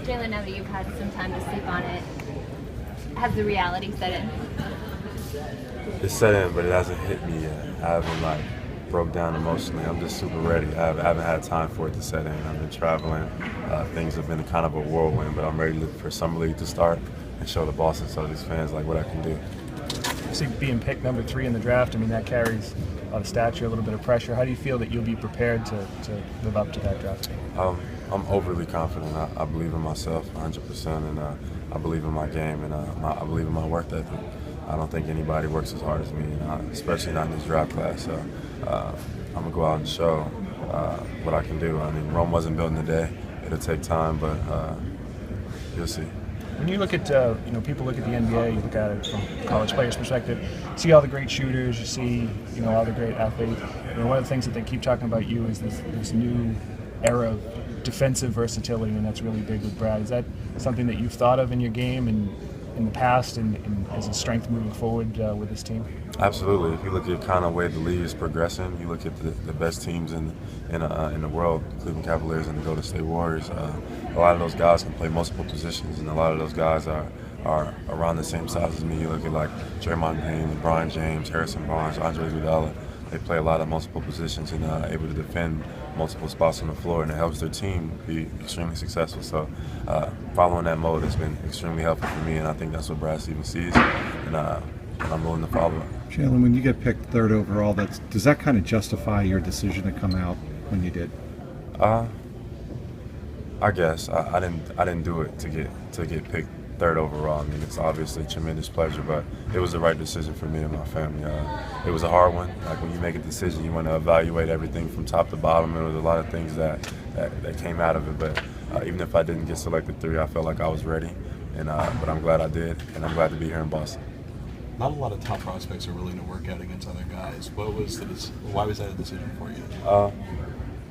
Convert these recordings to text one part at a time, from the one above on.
Jaylen, now that you've had some time to sleep on it, has the reality set in? It's set in, but it hasn't hit me yet. I haven't broke down emotionally. I'm just super ready. I haven't had time for it to set in. I've been traveling. Things have been kind of a whirlwind, but I'm ready for Summer League to start and show the Boston Celtics fans what I can do. See, being picked number 3 in the draft, I mean, that carries a lot of stature, a little bit of pressure. How do you feel that you'll be prepared to live up to that draft? I'm overly confident. I believe in myself 100%, and I believe in my game, and I believe in my work ethic. I don't think anybody works as hard as me, especially not in this draft class. So I'm going to go out and show what I can do. I mean, Rome wasn't built in a day. It'll take time, but you'll see. When you look at, people look at the NBA, you look at it from a college player's perspective, see all the great shooters, you see, all the great athletes. One of the things that they keep talking about you is this new era of defensive versatility, and that's really big with Brad. Is that something that you've thought of in your game and in the past and as a strength moving forward with this team? Absolutely. If you look at kind of where the league is progressing, you look at the best teams in the world, Cleveland Cavaliers and the Golden State Warriors. A lot of those guys can play multiple positions, and a lot of those guys are around the same size as me. You look at Draymond Green, LeBron James, Harrison Barnes, Andre Iguodala. They play a lot of multiple positions and able to defend multiple spots on the floor, and it helps their team be extremely successful. So following that mode has been extremely helpful for me, and I think that's what Brad Stevens sees, and I'm willing to follow it. Jaylen, when you get picked 3rd overall, does that kind of justify your decision to come out when you did? I guess I didn't do it to get picked 3rd overall. I mean, it's obviously a tremendous pleasure, but it was the right decision for me and my family. It was a hard one. When you make a decision, you want to evaluate everything from top to bottom, and there was a lot of things that came out of it. But even if I didn't get selected 3, I felt like I was ready, but I'm glad I did, and I'm glad to be here in Boston. Not a lot of top prospects are willing to work out against other guys. Why was that a decision for you?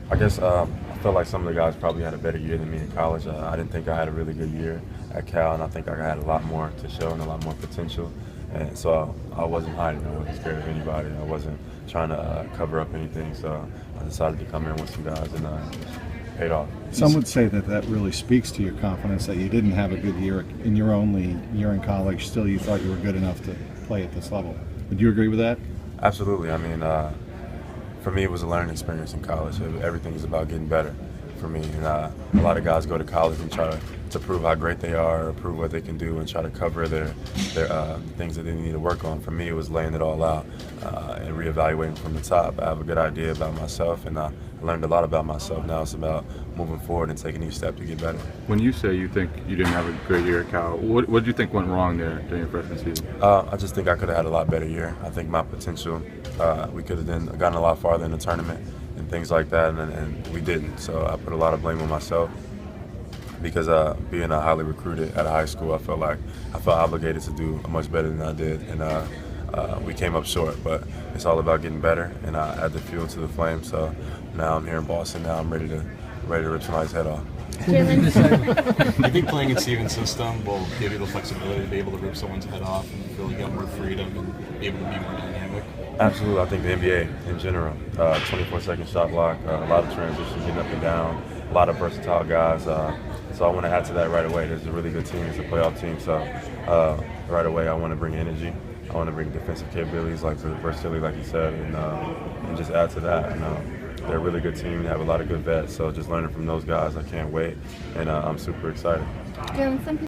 I guess I felt like some of the guys probably had a better year than me in college. I didn't think I had a really good year at Cal, and I think I had a lot more to show and a lot more potential. And so I wasn't hiding. I wasn't scared of anybody. I wasn't trying to cover up anything. So I decided to come here with some guys, and paid off. Some would say that really speaks to your confidence, that you didn't have a good year in your only year in college. Still, you thought you were good enough to play at this level. Would you agree with that? Absolutely. I mean, for me, it was a learning experience in college. Everything is about getting better for me. And a lot of guys go to college and try to prove how great they are, or prove what they can do, and try to cover their things that they need to work on. For me, it was laying it all out and reevaluating from the top. I have a good idea about myself, and I learned a lot about myself. Now it's about moving forward and taking each step to get better. When you say you think you didn't have a great year at Cal, what do you think went wrong there during your freshman season? I just think I could have had a lot better year. I think my potential, we could have gotten a lot farther in the tournament and things like that, and we didn't. So I put a lot of blame on myself, because being highly recruited at a high school, I felt obligated to do much better than I did, and we came up short. But it's all about getting better, and I add the fuel to the flame. So now I'm here in Boston. Now I'm ready to rip somebody's head off. Do you think playing in Stevens' system will give you the flexibility to be able to rip someone's head off and feel like you have more freedom and be able to be more dynamic? Absolutely. I think the NBA in general, 24-second shot block, a lot of transition, getting up and down, a lot of versatile guys. So I want to add to that right away. There's a really good team. It's a playoff team. So right away I want to bring energy. I want to bring defensive capabilities, like the versatility, like you said, and just add to that. They're a really good team. They have a lot of good vets. So just learning from those guys, I can't wait. And I'm super excited. Jaylen, some people